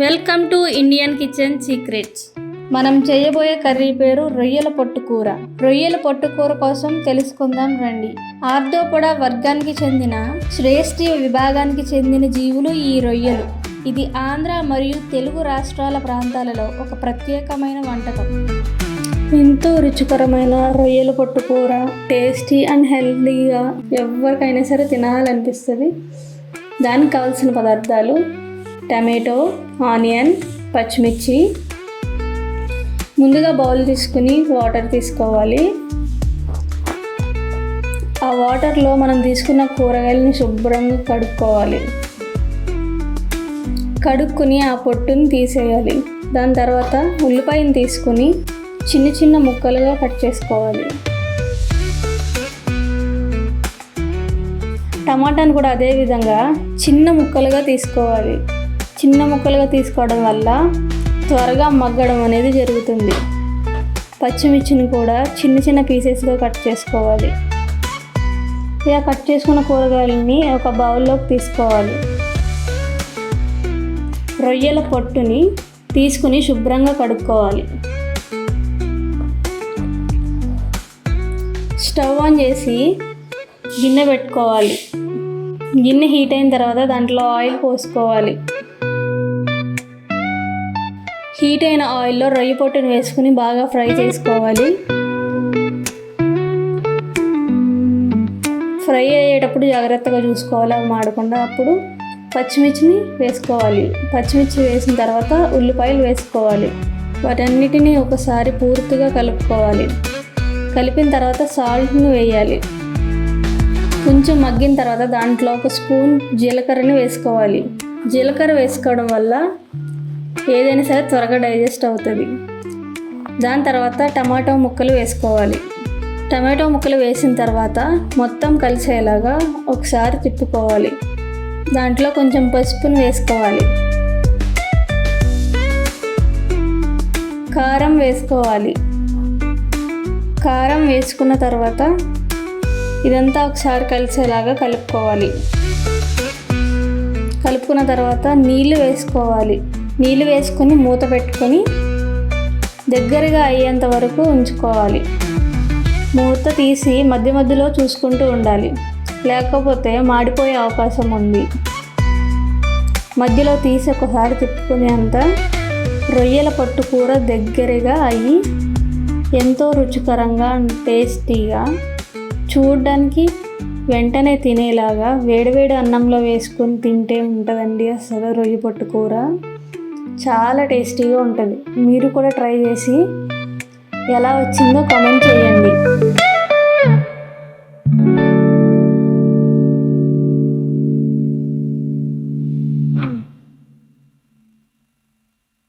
Welcome to Indian kitchen secrets. మనం చేయబోయే curry పేరు రొయ్యల పొట్టుకూర. రొయ్యల పొట్టుకూర కోసం తెలుసుకుందాం రండి. ఆర్థ్రోపోడా వర్గానికి చెందిన శ్రేష్ఠీయ విభాగానికి చెందిన జీవులు ఈ రొయ్యలు. ఇది ఆంధ్ర మరియు తెలుగు రాష్ట్రాల ప్రాంతాలలో ఒక ప్రత్యేకమైన వంటకం. ఎంతో రుచికరమైన రొయ్యల పొట్టుకూర టేస్టీ అండ్ హెల్తీగా ఎవరికైనా సరే తినాలనిపిస్తుంది. దానికి కావాల్సిన పదార్థాలు: టమాటో, ఆనియన్, పచ్చిమిర్చి. ముందుగా బౌల్ తీసుకుని వాటర్ తీసుకోవాలి. ఆ వాటర్లో మనం తీసుకున్న కూరగాయలని శుభ్రంగా కడుక్కోవాలి. కడుక్కుని ఆ పొట్టుని తీసేయాలి. దాని తర్వాత ఉల్లిపాయను తీసుకుని చిన్న చిన్న ముక్కలుగా కట్ చేసుకోవాలి. టమాటాను కూడా అదే విధంగా చిన్న ముక్కలుగా తీసుకోవాలి. చిన్న ముక్కలుగా తీసుకోవడం వల్ల త్వరగా మగ్గడం అనేది జరుగుతుంది. పచ్చిమిర్చిని కూడా చిన్న చిన్న పీసెస్గా కట్ చేసుకోవాలి. ఇలా కట్ చేసుకున్న కూరగాయలని ఒక బౌల్లోకి తీసుకోవాలి. రొయ్యల పొట్టుని తీసుకుని శుభ్రంగా కడుక్కోవాలి. స్టవ్ ఆన్ చేసి గిన్నె పెట్టుకోవాలి. గిన్నె హీట్ అయిన తర్వాత దాంట్లో ఆయిల్ పోసుకోవాలి. హీట్ అయిన ఆయిల్లో రొయ్య పొట్టును వేసుకుని బాగా ఫ్రై చేసుకోవాలి. ఫ్రై అయ్యేటప్పుడు జాగ్రత్తగా చూసుకోవాలి, అవి మాడకుండా. అప్పుడు పచ్చిమిర్చిని వేసుకోవాలి. పచ్చిమిర్చి వేసిన తర్వాత ఉల్లిపాయలు వేసుకోవాలి. వాటన్నిటిని ఒకసారి పూర్తిగా కలుపుకోవాలి. కలిపిన తర్వాత సాల్ట్ని వేయాలి. కొంచెం మగ్గిన తర్వాత దాంట్లో ఒక స్పూన్ జీలకర్రని వేసుకోవాలి. జీలకర్ర వేసుకోవడం వల్ల ఏదైనా సరే త్వరగా డైజెస్ట్ అవుతుంది. దాని తర్వాత టమాటో ముక్కలు వేసుకోవాలి. టమాటో ముక్కలు వేసిన తర్వాత మొత్తం కలిసేలాగా ఒకసారి తిప్పుకోవాలి. దాంట్లో కొంచెం పసుపుని వేసుకోవాలి. కారం వేసుకోవాలి. కారం వేసుకున్న తర్వాత ఇదంతా ఒకసారి కలిసేలాగా కలుపుకోవాలి. కలుపుకున్న తర్వాత నీళ్ళు వేసుకోవాలి. నీళ్ళు వేసుకొని మూత పెట్టుకొని దగ్గరగా అయ్యేంత వరకు ఉంచుకోవాలి. మూత తీసి మధ్య మధ్యలో చూసుకుంటూ ఉండాలి, లేకపోతే మాడిపోయే అవకాశం ఉంది. మధ్యలో తీసి ఒకసారి తిప్పుకునేంత రొయ్యల పొట్టుకూర దగ్గరగా అయ్యి ఎంతో రుచికరంగా టేస్టీగా, చూడడానికి వెంటనే తినేలాగా వేడివేడి అన్నంలో వేసుకొని తింటే ఉంటుందండి అసలు రొయ్య పొట్టుకూర. చాలా టేస్టీగా ఉంటుంది. మీరు కూడా ట్రై చేసి ఎలా వచ్చిందో కామెంట్ చేయండి.